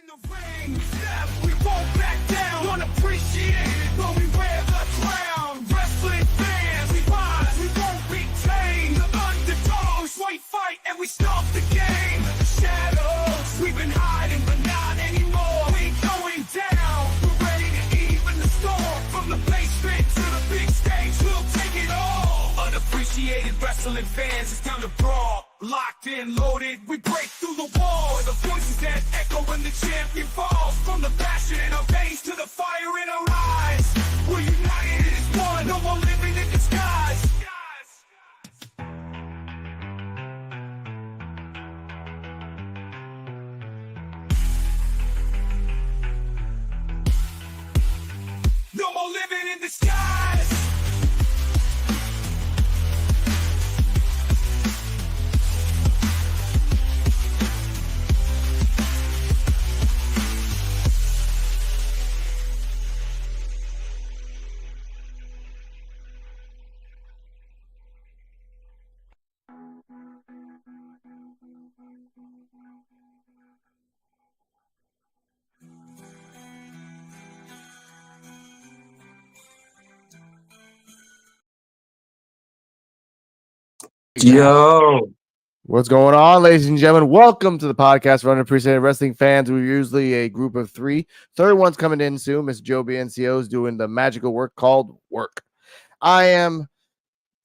in the ring, step, we won't back down. Unappreciated, but we wear the crown. Wrestling fans, we rise, we won't be tamed. The underdogs, we fight and we stop the game. Shadows, we've been hiding, but not anymore. We going down, we're ready to even the storm. From the basement to the big stage, we'll take it all. Unappreciated wrestling fans, it's time to brawl. Locked in, loaded, we break through the wall. The voices that echo when the champion falls. From the passion in our veins to the fire in our eyes. We're united as one, no more living in disguise. No more living in disguise. Yo, What's going on, ladies and gentlemen? Welcome to the podcast for Unappreciated Wrestling Fans. We're usually a group of three. Third one's coming in soon. Miss Joe BNCO is doing the magical work called work. I am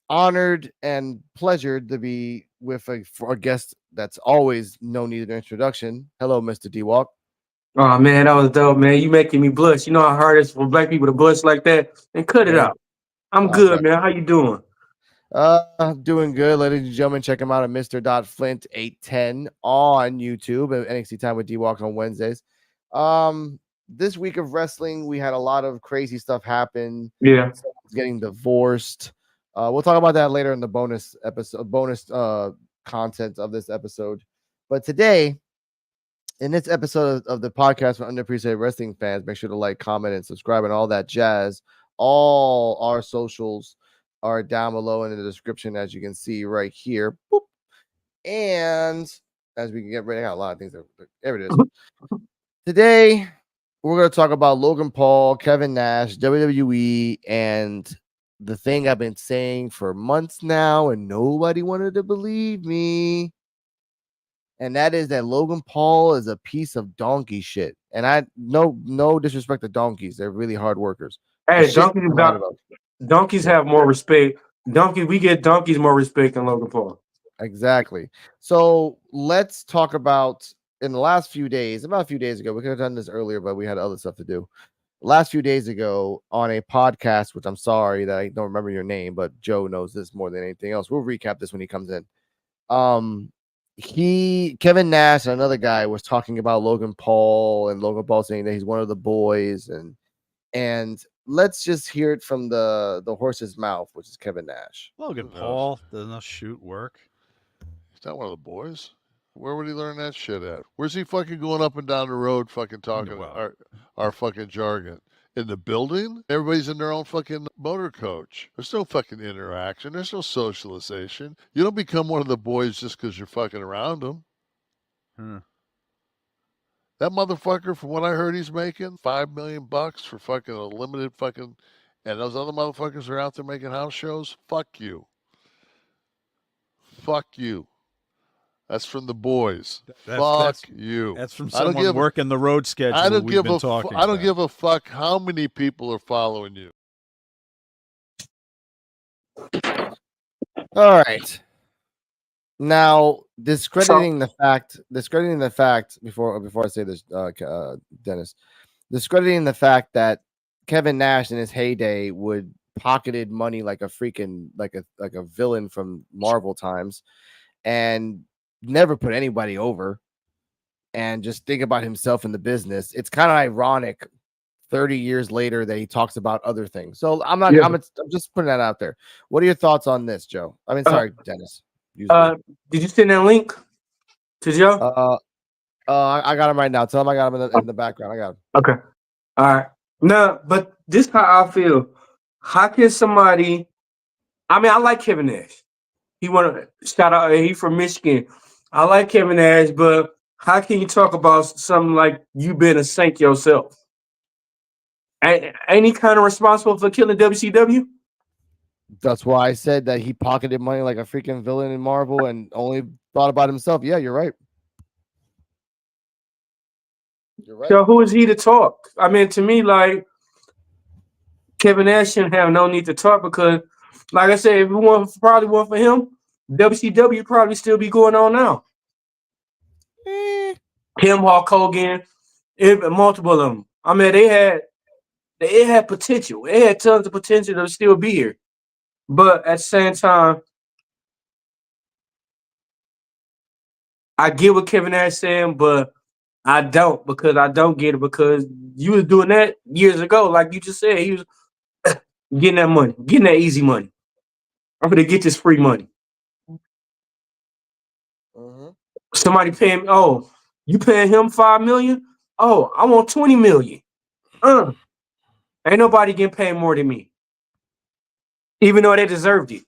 honored and pleasured to be with a guest that's always no need of introduction. Hello, Mr. D-Walk. oh man, that was dope, man. You making me blush. You know how hard it's for black people to blush like that? And cut it out. I'm good, man. How you doing? Doing good, ladies and gentlemen. Check him out at Mr. Flint 810 on YouTube and NXT Time with D-Walk on Wednesdays. This week of wrestling, we had a lot of crazy stuff happen. Yeah. Someone's getting divorced. We'll talk about that later in the bonus content of this episode. But today, in this episode of the podcast for Underappreciated Wrestling Fans, make sure to like, comment, and subscribe and all that jazz. All our socials are down below in the description, as you can see right here. Boop. And as we can get ready, I got a lot of things. There it is. Today, we're going to talk about Logan Paul, Kevin Nash, WWE, and the thing I've been saying for months now, and nobody wanted to believe me. And that is that Logan Paul is a piece of donkey shit. And I no disrespect to donkeys. They're really hard workers. Hey, donkeys have more respect. We get donkeys more respect than Logan Paul. Exactly. So let's talk about in the last few days, about a few days ago, we could have done this earlier, but we had other stuff to do. Last few days ago on a podcast, which I'm sorry that I don't remember your name, but Joe knows this more than anything else. We'll recap this when he comes in. Kevin Nash and another guy was talking about Logan Paul, and Logan Paul saying that he's one of the boys, and let's just hear it from the horse's mouth, which is Kevin Nash. Logan Paul does not shoot work. He's not one of the boys. Where would he learn that shit at? Where's he fucking going up and down the road fucking talking our fucking jargon? In the building? Everybody's in their own fucking motor coach. There's no fucking interaction. There's no socialization. You don't become one of the boys just because you're fucking around them. That motherfucker, from what I heard, he's making $5 million for fucking a limited fucking, and those other motherfuckers are out there making house shows. Fuck you. Fuck you. That's from the boys. Fuck you. That's from someone working the road schedule. I don't give a fuck how many people are following you. All right. Now, discrediting the fact before I say this, Dennis, discrediting the fact that Kevin Nash in his heyday would pocketed money like a freaking like a villain from Marvel times, and never put anybody over, and just think about himself in the business. It's kind of ironic 30 years later that he talks about other things. So I'm just putting that out there. What are your thoughts on this, Joe? I mean, sorry, Dennis. Did you send that link to Joe? I got him right now. Tell him I got him in the background. I got him. Okay. All right. No, but this is how I feel. How can somebody? I mean, I like Kevin Nash. He from Michigan. I like Kevin Nash, but how can you talk about something like you been a saint yourself? Ain't he kind of responsible for killing WCW? That's why I said that he pocketed money like a freaking villain in Marvel and only thought about himself. Yeah, you're right. You're right. So who is he to talk? I mean, to me, like Kevin Nash shouldn't have no need to talk because, like I said, if it probably weren't for him, WCW probably still be going on now. Him, Hulk Hogan, multiple of them. I mean, it had potential. It had tons of potential to still be here. But at the same time, I get what Kevin Nash saying, but I don't because I don't get it because you was doing that years ago, like you just said. He was getting that money, getting that easy money. I'm gonna get this free money. Somebody paying, oh, you paying him $5 million? Oh, I want 20 million. Ain't nobody getting paid more than me. Even though they deserved it.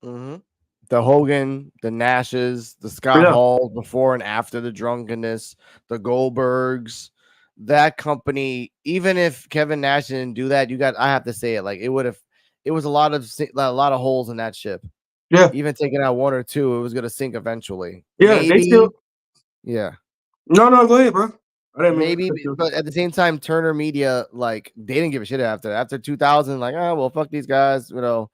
The Hogan, the Nashes, the Scott Yeah. Halls before and after the drunkenness, the Goldbergs, that company, even if Kevin Nash didn't do that, I have to say it, like it was a lot of holes in that ship. Yeah. Even taking out one or two, it was gonna sink eventually. Yeah, Maybe, they still. yeah. No, go ahead, bro. Maybe, but at the same time, Turner Media, like, they didn't give a shit after 2000. Like, oh well, fuck these guys, like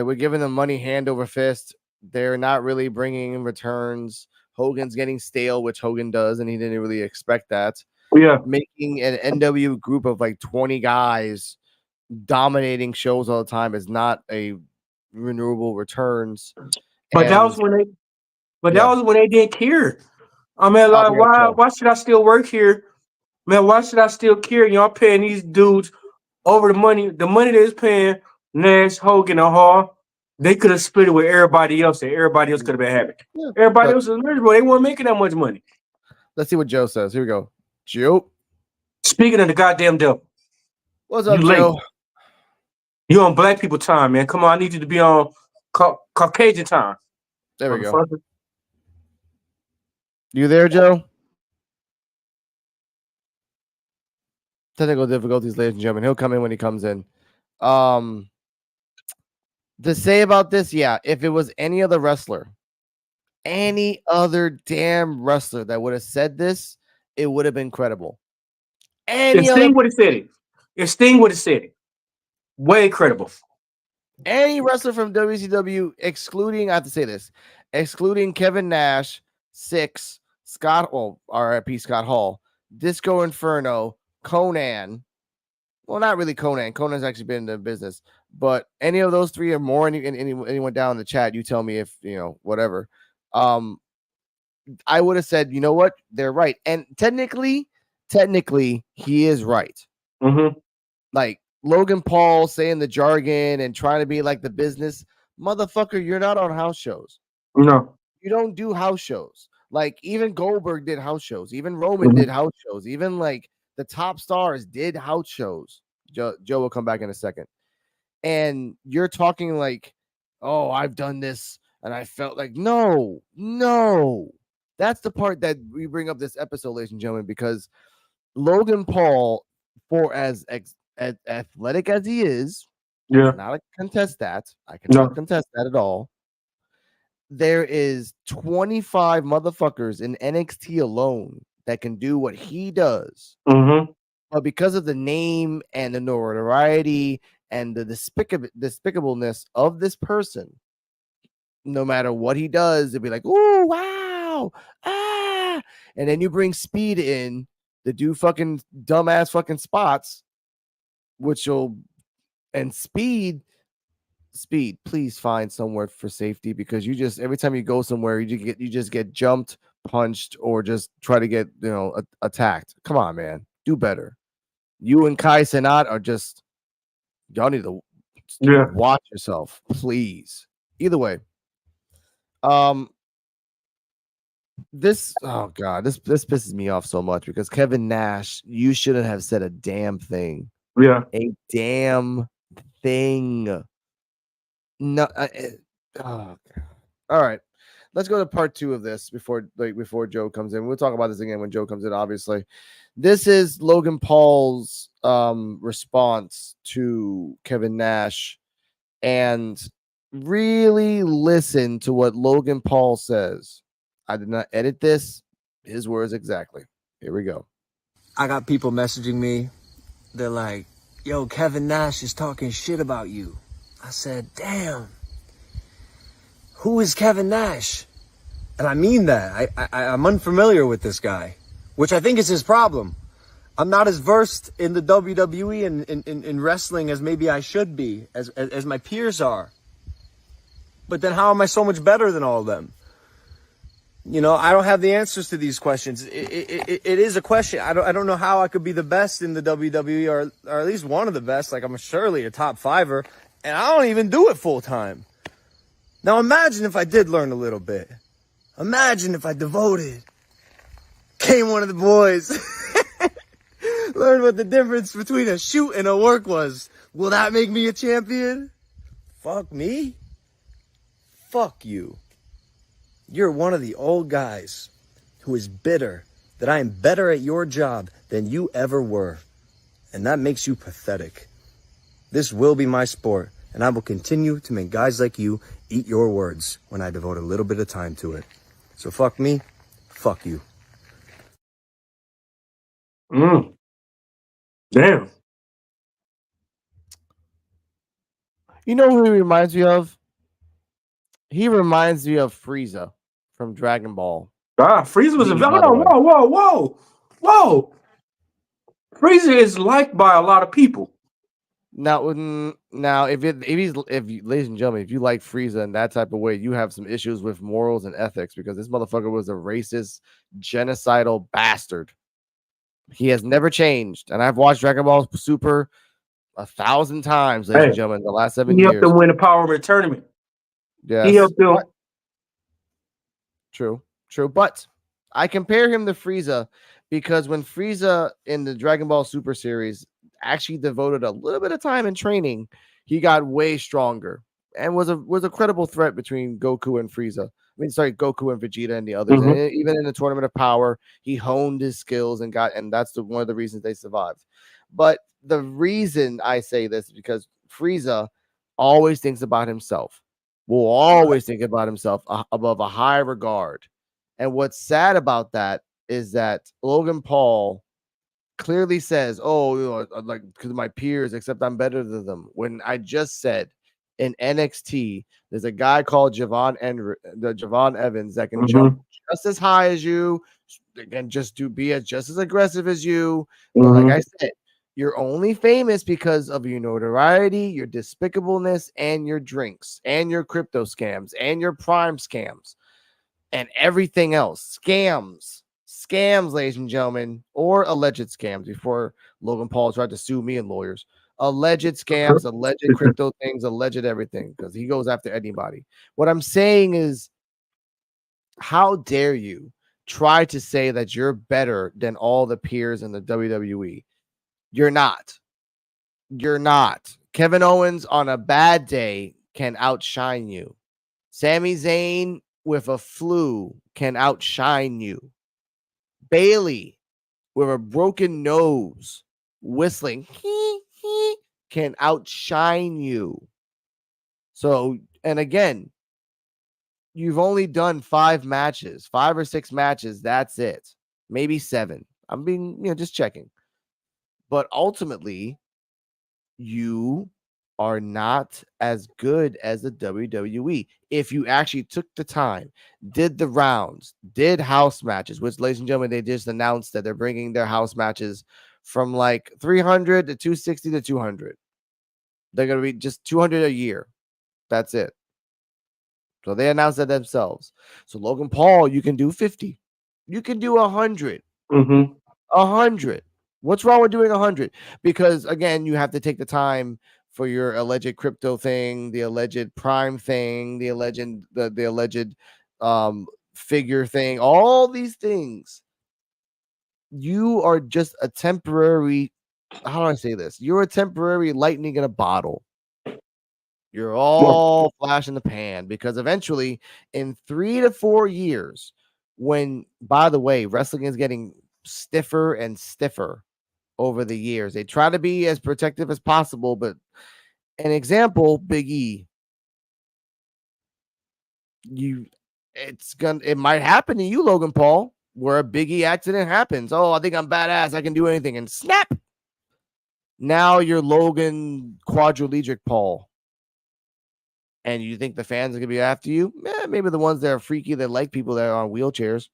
we're giving them money hand over fist. They're not really bringing in returns. Hogan's getting stale, which Hogan does, and he didn't really expect that. Yeah, Making an NW group of like 20 guys dominating shows all the time is not a renewable returns. but that was when they didn't care. I mean, like, why should I still work here, man? Why should I still care? Y'all paying these dudes over the money that's paying Nash, Hogan, and Hall. They could have split it with everybody else, and everybody else could have been happy. Yeah, everybody else was miserable. They weren't making that much money. Let's see what Joe says. Here we go. Joe. Speaking of the goddamn devil. What's up, Joe? You on black people time, man. Come on, I need you to be on Caucasian time. There we go. You there, Joe? Technical difficulties, ladies and gentlemen. He'll come in when he comes in. To say about this, yeah, if it was any other wrestler, any other damn wrestler that would have said this, it would have been credible. If Sting would have said it, way credible. Any wrestler from WCW, excluding, I have to say this, excluding Kevin Nash, Six, Scott, RIP Scott Hall, Disco Inferno, Conan. Well, not really Conan. Conan's actually been in the business, but any of those three or more, anyone down in the chat, you tell me if, whatever. I would have said, you know what? They're right. And technically, he is right. Like Logan Paul saying the jargon and trying to be like the business. Motherfucker, you're not on house shows. No. You don't do house shows. Like, even Goldberg did house shows. Even Roman did house shows. Even, like, the top stars did house shows. Joe will come back in a second. And you're talking like, oh, I've done this and I felt like, no. That's the part that we bring up this episode, ladies and gentlemen, because Logan Paul, for as athletic as he is, yeah, not contest that. I cannot contest that at all. There is 25 motherfuckers in NXT alone that can do what he does. But because of the name and the notoriety and the despicableness of this person, no matter what he does, it'd be like, ooh, wow, ah. And then you bring Speed in to do fucking dumbass fucking spots, and Speed, please find somewhere for safety, because you just, every time you go somewhere, you just get jumped, punched, or just try to get, attacked. Come on, man. Do better. You and Kai Cenat are just, y'all need to watch yourself, please. Either way. This pisses me off so much, because Kevin Nash, you shouldn't have said a damn thing. Yeah. A damn thing. No. Oh, God. All right. let's go to part 2 of this before Joe comes in. We'll talk about this again when Joe comes in, obviously. This is Logan Paul's response to Kevin Nash, and really listen to what Logan Paul says. I did not edit this. His words exactly. Here we go. I got people messaging me. They're like, yo, Kevin Nash is talking shit about you. I said, damn. Who is Kevin Nash? And I mean that. I'm unfamiliar with this guy, which I think is his problem. I'm not as versed in the WWE and in wrestling as maybe I should be, as my peers are. But then how am I so much better than all of them? You know, I don't have the answers to these questions. It is a question. I don't know how I could be the best in the WWE or at least one of the best. Like, I'm surely a top fiver, and I don't even do it full time. Now imagine if I did learn a little bit. Imagine if I devoted, came one of the boys, learned what the difference between a shoot and a work was. Will that make me a champion? Fuck me. Fuck you. You're one of the old guys who is bitter that I am better at your job than you ever were. And that makes you pathetic. This will be my sport, and I will continue to make guys like you eat your words when I devote a little bit of time to it. So fuck me, fuck you. Damn. You know who he reminds me of? He reminds me of Frieza from Dragon Ball. Frieza was a villain. Whoa. Frieza is liked by a lot of people. Now, if ladies and gentlemen, if you like Frieza in that type of way, you have some issues with morals and ethics, because this motherfucker was a racist, genocidal bastard. He has never changed, and I've watched Dragon Ball Super 1,000 times, ladies and gentlemen, in the last 7 years. He helped them win the Power Rangers tournament. Yes. He helped them. True. But I compare him to Frieza because when Frieza in the Dragon Ball Super series actually devoted a little bit of time in training, he got way stronger and was a credible threat between Goku and Frieza. Goku and Vegeta and the others. Mm-hmm. And even in the Tournament of Power, he honed his skills and that's one of the reasons they survived. But the reason I say this is because Frieza always thinks about himself. Will always think about himself above a high regard. And what's sad about that is that Logan Paul clearly says, oh, like, because my peers, except I'm better than them. When I just said in NXT, there's a guy called Javon Evans that can jump just as high as you, and just be just as aggressive as you. But like I said, you're only famous because of your notoriety, your despicableness, and your drinks, and your crypto scams, and your prime scams, and everything else. Scams, ladies and gentlemen, or alleged scams before Logan Paul tried to sue me and lawyers. Alleged scams, alleged crypto things, alleged everything, because he goes after anybody. What I'm saying is, how dare you try to say that you're better than all the peers in the WWE? You're not. Kevin Owens on a bad day can outshine you. Sami Zayn with a flu can outshine you. Bailey with a broken nose whistling can outshine you. So, and again, you've only done 5 or 6 matches. That's it. Maybe 7. I'm being, just checking. But ultimately, you are not as good as the WWE. If you actually took the time, did the rounds, did house matches, which, ladies and gentlemen, they just announced that they're bringing their house matches from like 300 to 260 to 200. They're going to be just 200 a year. That's it. So they announced that themselves. So Logan Paul, you can do 50. You can do 100. 100. What's wrong with doing 100? Because again, you have to take the time for your alleged crypto thing, the alleged prime thing, the alleged figure thing, all these things. You are just a temporary, how do I say this? You're a temporary lightning in a bottle. You're all flash in the pan, because eventually in 3 to 4 years, when, by the way, wrestling is getting stiffer and stiffer over the years. They try to be as protective as possible, but an example, Big E, it might happen to you, Logan Paul, where a Big E accident happens. Oh, I think I'm badass, I can do anything, and snap. Now you're Logan quadrilogic Paul. And you think the fans are gonna be after you? Maybe the ones that are freaky, that like people that are on wheelchairs.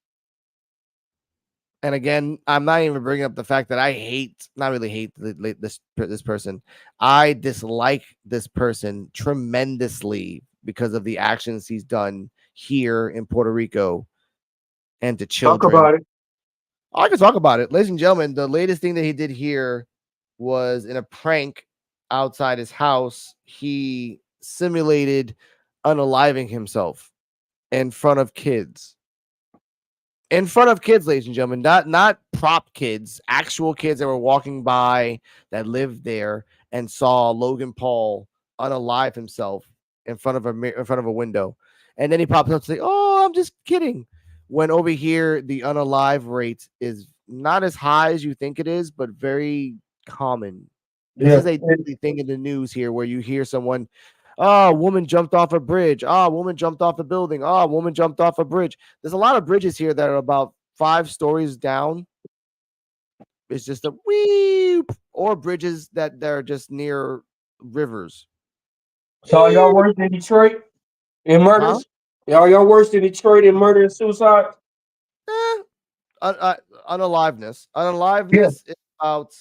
And again, I'm not even bringing up the fact that not really hate this person. I dislike this person tremendously because of the actions he's done here in Puerto Rico and to children. Talk about it. I can talk about it, ladies and gentlemen. The latest thing that he did here was in a prank outside his house. He simulated unaliving himself in front of kids. In front of kids, ladies and gentlemen, not prop kids, actual kids that were walking by that lived there and saw Logan Paul unalive himself in front of a window. And then he pops up to say, "Oh, I'm just kidding." When over here, the unalive rate is not as high as you think it is, but very common. This is a daily thing in the news here, where you hear someone, "Oh, woman jumped off a bridge. Oh, woman jumped off a building. Oh, woman jumped off a bridge." There's a lot of bridges here that are about 5 stories down. It's just a weep, or bridges that they're just near rivers. So are y'all worse than Detroit in murders? Are y'all worse than Detroit in murder and suicide? Unaliveness. Unaliveness is about,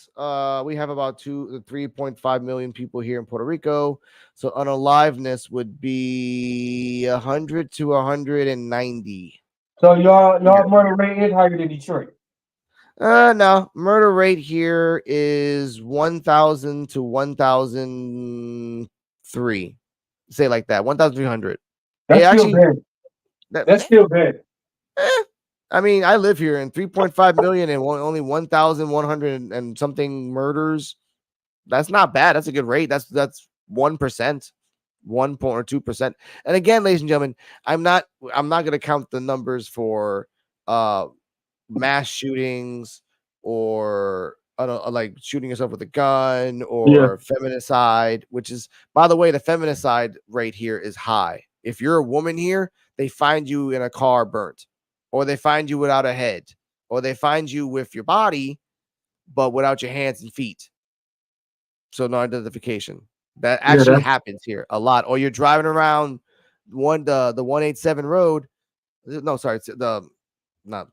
we have about 3.5 million people here in Puerto Rico. So unaliveness would be 100 to 190. So y'all murder rate is higher than Detroit. No, murder rate here is 1,000 to 1,003. Say like that, 1,300. That's still bad. That's still bad. I mean, I live here, and 3.5 million and only 1,100 and something murders. That's not bad. That's a good rate. That's 1%, 1.2%. And again, ladies and gentlemen, I'm not going to count the numbers for mass shootings or like shooting yourself with a gun or feminicide, which is, by the way, the feminicide rate here is high. If you're a woman here, they find you in a car burnt, or they find you without a head, or they find you with your body but without your hands and feet. So no identification. That actually happens here a lot. Or you're driving around the 187 road. No, sorry, it's not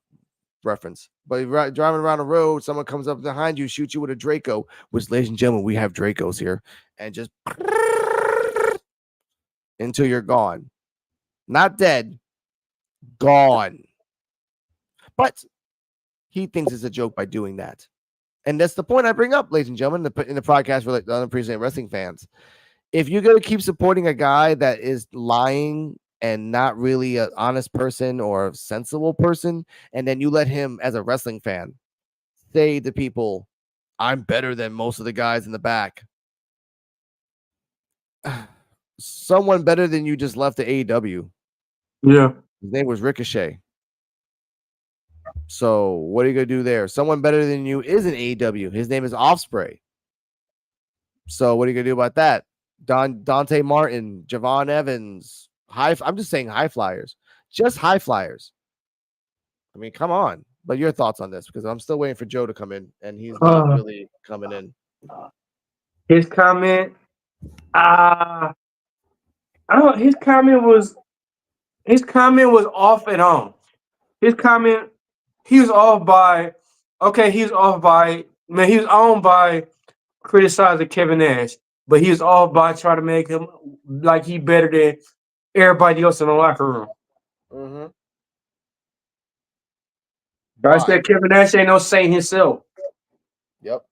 reference. But you're driving around a road, someone comes up behind you, shoots you with a Draco, which, ladies and gentlemen, we have Dracos here, and just until you're gone. Not dead, gone. But he thinks it's a joke by doing that. And that's the point I bring up, ladies and gentlemen, in the podcast for the unappreciated wrestling fans. If you're going to keep supporting a guy that is lying and not really an honest person or a sensible person, and then you let him, as a wrestling fan, say to people, "I'm better than most of the guys in the back." Someone better than you just left the AEW. Yeah. His name was Ricochet. So what are you going to do there? Someone better than you is in AEW. His name is Ospreay. So what are you going to do about that? Dante Martin, Javon Evans. I'm just saying high flyers. Just high flyers. I mean, come on. But your thoughts on this? Because I'm still waiting for Joe to come in, and he's not really coming in. His comment, I don't. His comment was off and on. His comment, he was off by. Okay, he was off by. Man, he was on by criticizing Kevin Nash, but he was off by trying to make him like he better than everybody else in the locker room. Mm-hmm. I said Kevin Nash ain't no saint himself. Yep.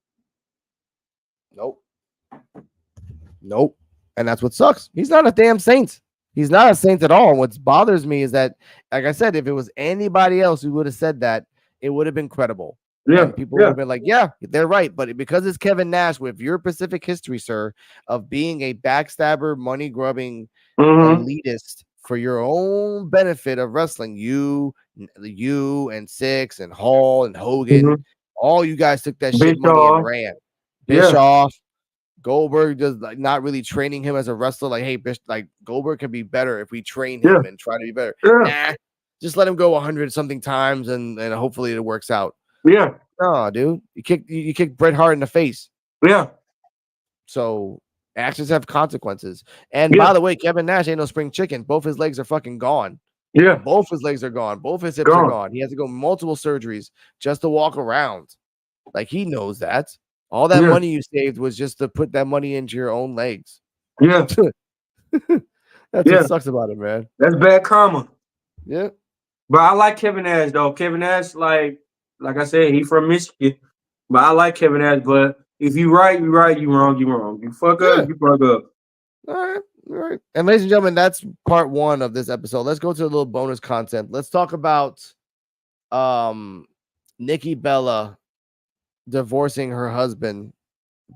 Nope. And that's what sucks. He's not a damn saint. He's not a saint at all. And what bothers me is that, like I said, if it was anybody else who would have said that, it would have been credible. Yeah, And people would have been like, yeah, they're right. But because it's Kevin Nash, with your Pacific history, sir, of being a backstabber, money grubbing elitist for your own benefit of wrestling, you and Six and Hall and Hogan, all you guys took that shit money and ran. Bischoff, Goldberg just like not really training him as a wrestler. Like, hey, like Goldberg can be better if we train him and try to be better. Nah, just let him go 100 something times and hopefully it works out. Yeah. No, dude, you kicked Bret Hart in the face. Yeah. So actions have consequences. And by the way, Kevin Nash ain't no spring chicken. Both his legs are fucking gone. Yeah. Both his legs are gone. Both his hips are gone. He has to go multiple surgeries just to walk around. Like, he knows that. All that money you saved was just to put that money into your own legs. Yeah. That's what sucks about it, man. That's bad karma. Yeah. But I like Kevin Nash, though. Kevin Nash, like I said, he from Michigan. But I like Kevin Nash. But if you right, you right. You wrong, you wrong. You fuck up, you fuck up. All right. And ladies and gentlemen, that's part 1 of this episode. Let's go to a little bonus content. Let's talk about Nikki Bella divorcing her husband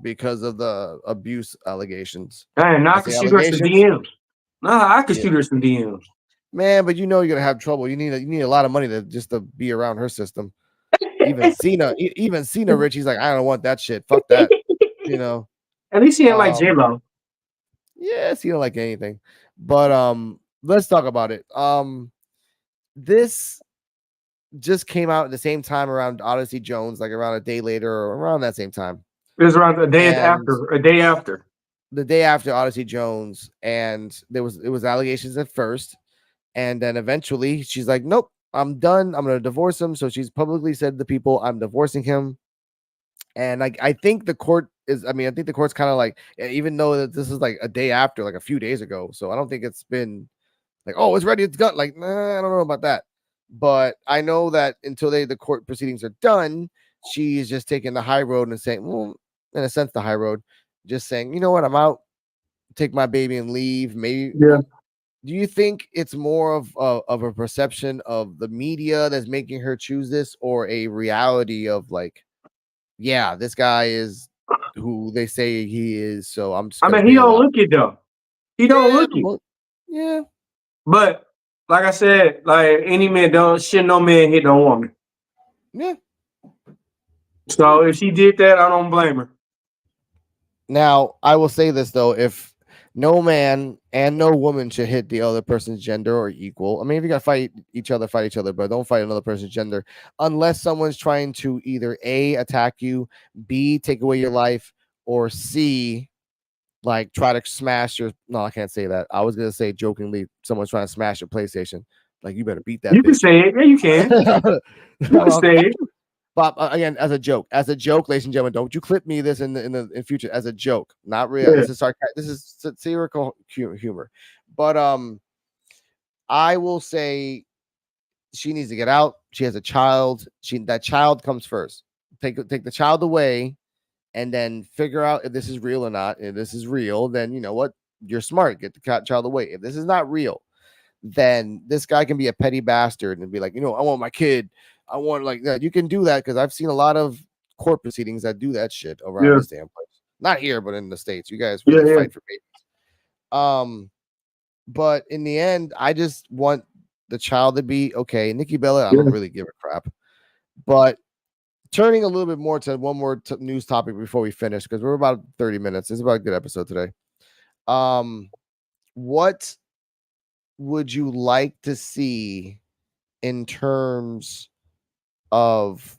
because of the abuse allegations. Man, I can shoot her some DMs. Nah, I can shoot her some DMs. Man, but you know you're gonna have trouble. You need a lot of money to be around her system. Even Cena, Rich, he's like, I don't want that shit. Fuck that. You know. At least he ain't like J-Lo. Yes, he don't like anything. But let's talk about it. This just came out at the same time around Odyssey Jones, like around a day later or around that same time. It was around a day after. The day after Odyssey Jones, and it was allegations at first, and then eventually she's like, nope, I'm done. I'm gonna divorce him. So she's publicly said to the people, I'm divorcing him. And I think the court is, I think the court's kind of like, even though that this is like a day after, like a few days ago. So I don't think it's been like, oh, it's ready, it's done. Like, nah, I don't know about that. But I know that until the court proceedings are done, she is just taking the high road and saying, well, in a sense, the high road, just saying, you know what, I'm out, take my baby and leave. Maybe. Yeah. Do you think it's more of a perception of the media that's making her choose this, or a reality of like, yeah, this guy is who they say he is, so I'm just he don't look it though. He don't look it. Yeah. But like I said, like any man no man hit no woman. Yeah. So if she did that, I don't blame her. Now, I will say this though, if no man and no woman should hit the other person's gender or equal. I mean, if you got to fight each other, but don't fight another person's gender unless someone's trying to either A, attack you, B, take away your life, or C, like try to smash your. No, I can't say that. I was going to say jokingly, someone's trying to smash your PlayStation. Like, you better beat that. You can say it. Yeah, you can. You can say it. Bob, again, as a joke, ladies and gentlemen, don't you clip me this in future as a joke, not real. Yeah. This is sarcastic. This is satirical humor. But I will say she needs to get out. She has a child. That child comes first. Take the child away, and then figure out if this is real or not. If this is real, then you know what, you're smart. Get the child away. If this is not real, then this guy can be a petty bastard and be like, you know, I want my kid. I want like that. You can do that because I've seen a lot of court proceedings that do that shit around this damn place. Not here, but in the States. You guys really fight for babies. But in the end, I just want the child to be okay. Nikki Bella, I don't really give a crap. But turning a little bit more to one more news topic before we finish, because we're about 30 minutes. It's about a good episode today. What would you like to see in terms of,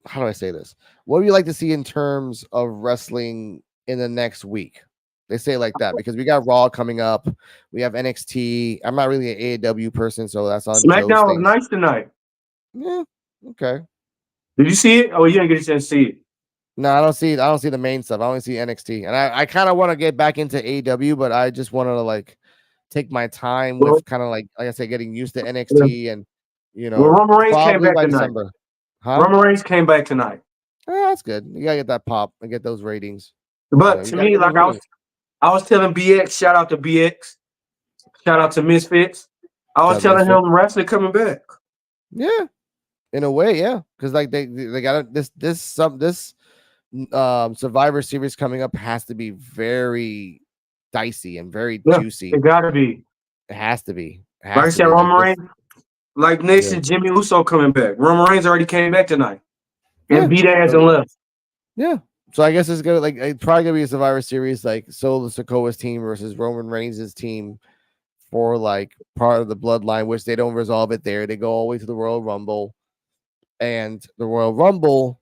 how do I say this? What would you like to see in terms of wrestling in the next week? They say like that because we got Raw coming up. We have NXT. I'm not really an AEW person, so that's on SmackDown was nice tonight. Yeah. Okay. Did you see it? Oh, you didn't get a chance to see it. No, I don't see it. I don't see the main stuff. I only see NXT. And I kind of want to get back into AEW, but I just want to like take my time with kind of like I said, getting used to NXT and you know, Roman Reigns came back tonight. December. Huh? Roman Reigns came back tonight. Oh, that's good. You gotta get that pop and get those ratings. But to me, like I was telling BX, shout out to BX, shout out to Misfits. I was telling him wrestling coming back. Yeah. In a way, yeah, because like they got this Survivor Series coming up has to be very dicey and very juicy. It gotta be. It has to be. It Like I has to said, be like Roman this. Reigns, like next Yeah. is Jimmy Uso coming back. Roman Reigns already came back tonight Yeah. and beat ass and left. Yeah. So I guess it's gonna like it's probably gonna be a Survivor Series like Solo Sikoa's team versus Roman Reigns' team for like part of the bloodline, which they don't resolve it there. They go all the way to the Royal Rumble. And the Royal Rumble,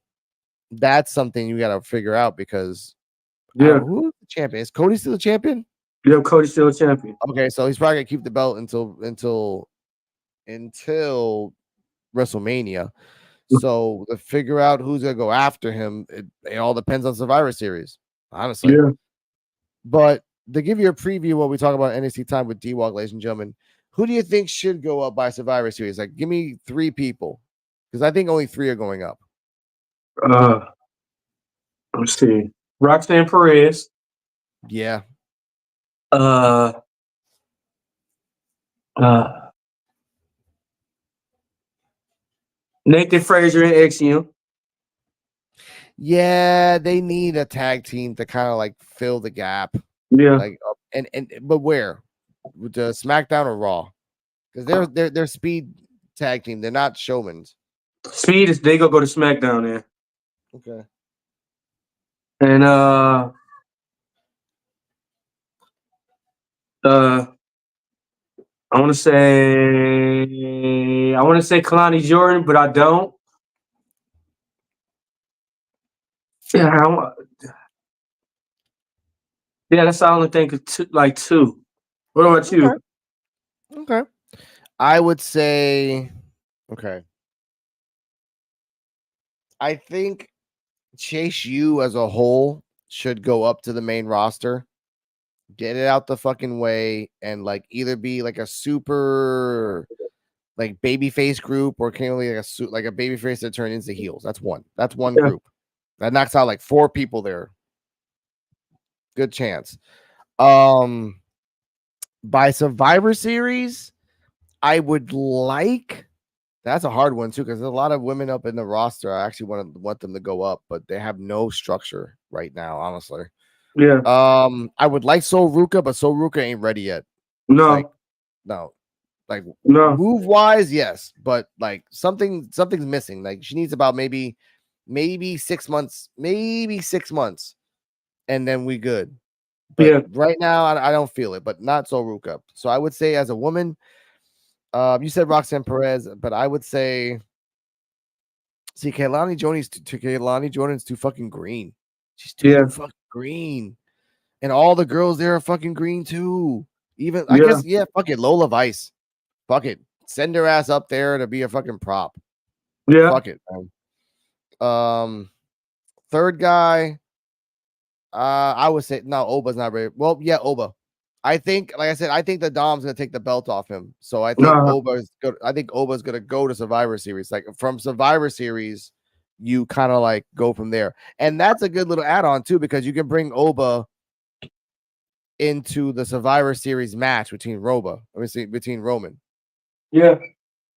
that's something you gotta figure out because who's the champion? Is Cody still the champion? Yeah, Cody's still a champion. Okay, so he's probably gonna keep the belt until WrestleMania. So to figure out who's gonna go after him, it all depends on Survivor Series, honestly. Yeah. But to give you a preview, what we talk about NXT time with D-Walk, ladies and gentlemen, who do you think should go up by Survivor Series? Like, give me 3 people, because I think only 3 are going up. Let's see. Roxanne Perez. Yeah. Nathan Frazier and XM. Yeah, they need a tag team to kind of like fill the gap. Yeah. Like but where? With the SmackDown or Raw? Because they're speed tag team. They're not showmans. Speed is they go to SmackDown there. Okay. And I want to say Kalani Jordan, but I don't. Yeah, that's the only thing. Like 2. What about you? Okay. I would say, okay. I think Chase U as a whole should go up to the main roster, get it out the fucking way, and like either be like a super like babyface group or can only like a babyface that turn into heels. That's one. That's one group. That knocks out like 4 people there. Good chance. By Survivor Series, I would like. That's a hard one too because there's a lot of women up in the roster. I actually want them to go up, but they have no structure right now, honestly. Yeah. I would like Sol Ruka, but Sol Ruka ain't ready yet. No. No. Like no. Move wise, yes, but like something's missing. Like she needs about maybe 6 months, and then we good. But right now, I don't feel it, but not Sol Ruka. So I would say as a woman, you said Roxanne Perez, but I would say, see, Kaylani Jordan's too fucking green. She's too fucking green, and all the girls there are fucking green too. Even I guess, fuck it, Lola Vice, fuck it, send her ass up there to be a fucking prop. Yeah, fuck it, man. Third guy, I would say no. Oba's not ready. Well, yeah, Oba. I think, like I said, I think the Dom's gonna take the belt off him. So I think Oba's good. I think Oba's gonna go to Survivor Series. Like from Survivor Series, you kind of like go from there, and that's a good little add-on too because you can bring Oba into the Survivor Series match between Roman. Yeah,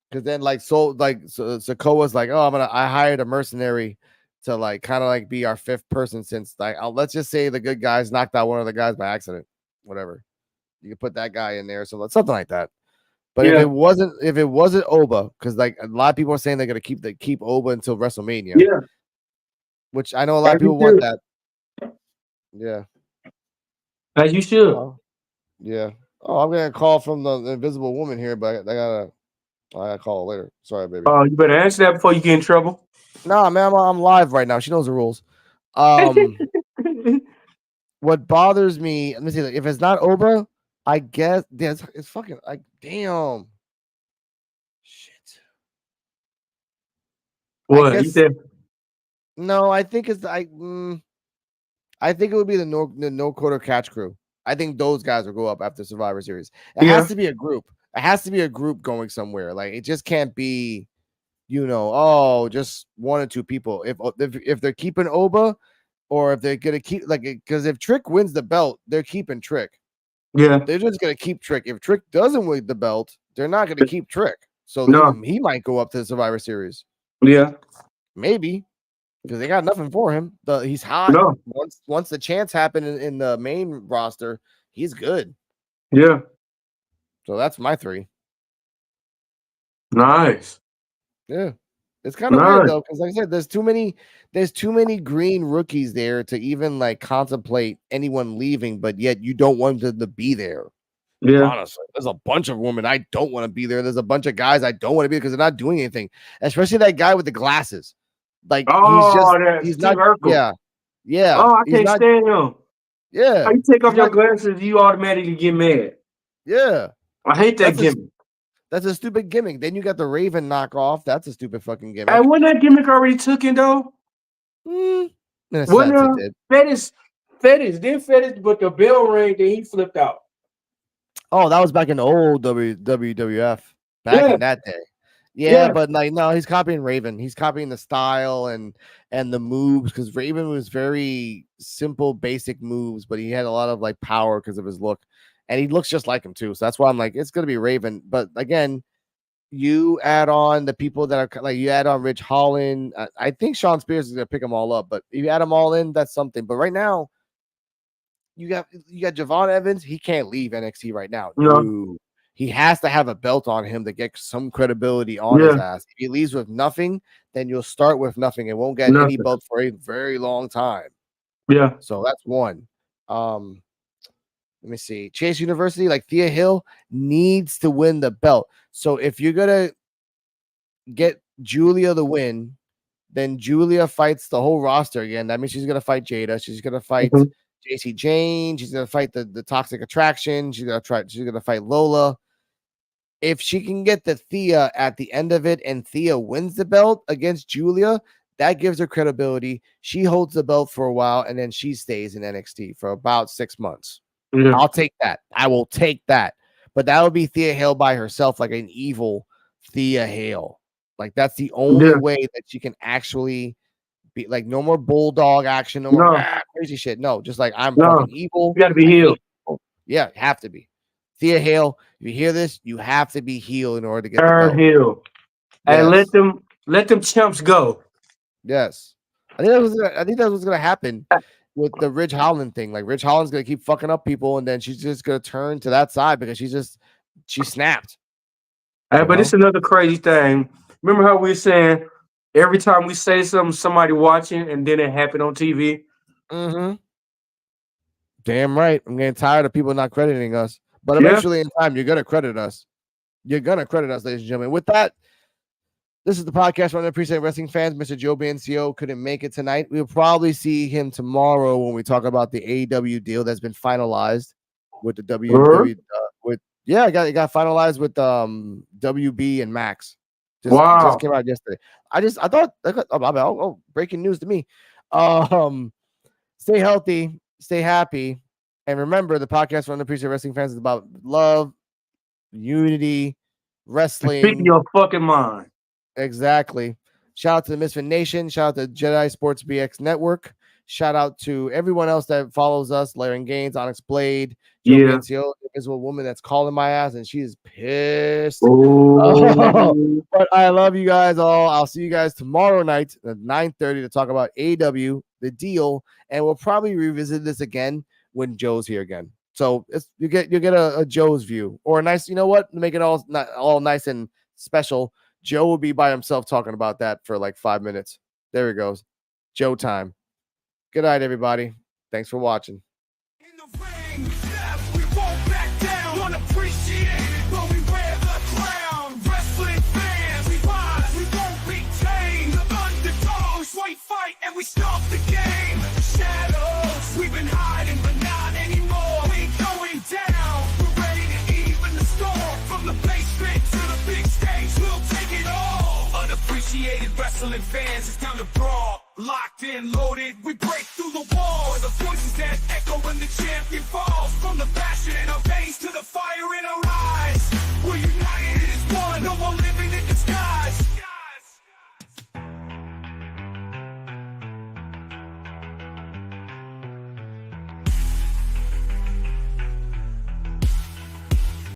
because then Sikoa's like, oh, I hired a mercenary to like kind of like be our 5th person since like let's just say the good guys knocked out one of the guys by accident, whatever. You can put that guy in there, so something like that. But if it wasn't Oba, because like a lot of people are saying they're gonna keep Oba until WrestleMania. Yeah, which I know a lot of people want that. Yeah, as you should. Yeah. Oh, I'm gonna call from the Invisible Woman here, but I gotta call her later. Sorry, baby. Oh, you better answer that before you get in trouble. Nah, man, I'm live right now. She knows the rules. What bothers me, let me see. If it's not Oba, I guess it's fucking like damn. Shit. What you said? No, I think it's I think it would be the no quarter catch crew. I think those guys will go up after Survivor Series. It has to be a group. It has to be a group going somewhere. Like it just can't be, just 1 or 2 people. If they're keeping Oba, or if they're gonna keep because if Trick wins the belt, they're keeping Trick. Yeah, they're just gonna keep Trick. If Trick doesn't win the belt, they're not gonna keep Trick. So he might go up to the Survivor Series. Yeah. Maybe. Because they got nothing for him. He's hot. No. Once the chance happened in the main roster, he's good. Yeah. So that's my 3. Nice. Yeah. It's kind of weird though, because like I said, there's too many green rookies there to even like contemplate anyone leaving, but yet you don't want them to be there. Yeah. Honestly, there's a bunch of women I don't want to be there. There's a bunch of guys I don't want to be there because they're not doing anything, especially that guy with the glasses. Like he's not. Urkel. Yeah. Oh, I can't stand him. Yeah. How you take off your glasses, you automatically get mad. Yeah. I hate that gimmick. That's a stupid gimmick. Then you got the Raven knockoff. That's a stupid fucking gimmick. Hey, wasn't that gimmick already taken though? In a sense, it did. Fetish, but the bell rang, then he flipped out. Oh, that was back in the old WWF. Back in that day. Yeah, but like no, he's copying Raven. He's copying the style and the moves because Raven was very simple, basic moves, but he had a lot of like power because of his look. And he looks just like him too. So that's why I'm like, it's gonna be Raven. But again, you add on the people that are like you add on Rich Holland. I think Sean Spears is gonna pick them all up, but if you add them all in, that's something. But right now, you got Javon Evans. He can't leave NXT right now. No. He has to have a belt on him to get some credibility on his ass. If he leaves with nothing, then you'll start with nothing and won't get any belt for a very long time. Yeah. So that's one. Let me see. Chase University, like Thea Hill, needs to win the belt. So if you're gonna get Julia the win, then Julia fights the whole roster again. That means she's gonna fight Jada. She's gonna fight JC Jane. She's gonna fight the Toxic Attraction. She's gonna fight Lola. If she can get the Thea at the end of it and Thea wins the belt against Julia, that gives her credibility. She holds the belt for a while and then she stays in NXT for about 6 months. Yeah. I'll take that. I will take that. But that would be Thea Hale by herself, like an evil Thea Hale. Like that's the only way that she can actually be like no more bulldog action, no more crazy shit. No, just like I'm fucking evil. You gotta be healed. Yeah, have to be. Thea Hale, if you hear this, you have to be healed in order to get the belt. Heel. And let them chumps go. Yes. I think that was gonna happen with the Ridge Holland thing. Like Ridge Holland's gonna keep fucking up people, and then she's just gonna turn to that side because she snapped. But it's another crazy thing. Remember how we were saying every time we say something, somebody watching, and then it happened on TV? Mm-hmm. Damn right. I'm getting tired of people not crediting us. But eventually in time, you're gonna credit us. You're gonna credit us, ladies and gentlemen. With that, this is the podcast for Unappreciated Wrestling Fans. Mr. Joe Bancio couldn't make it tonight. We'll probably see him tomorrow when we talk about the AEW deal that's been finalized with the WWE. It got finalized with WB and Max. Just came out yesterday. I thought breaking news to me. Stay healthy, stay happy, and remember the podcast for Unappreciated Wrestling Fans is about love, unity, wrestling. Speak your fucking mind. Exactly. Shout out to the Misfit Nation. Shout out to Jedi Sports BX Network. Shout out to everyone else that follows us. Laren Gaines, Onyx Blade, Joe Bancio, the invisible woman that's calling my ass, and she is pissed. But I love you guys all. I'll see you guys tomorrow night at 9:30 to talk about AEW, the deal, and we'll probably revisit this again when Joe's here again. So you get a Joe's view or a nice, you know what? Make it all nice and special. Joe will be by himself talking about that for like 5 minutes. There he goes. Joe time. Good night, everybody. Thanks for watching. In the ring, we won't back down. Unappreciated, but we wear the crown. Wrestling fans, we rise, we won't be tamed. The underdogs, white fight, and we stop the game. Shadows, we've been hiding, but not anymore. We going down. We're ready to even the score. From the basement to the big stage, we'll take it all. Unappreciated wrestling fans, it's time to brawl. Locked in, loaded, we break through the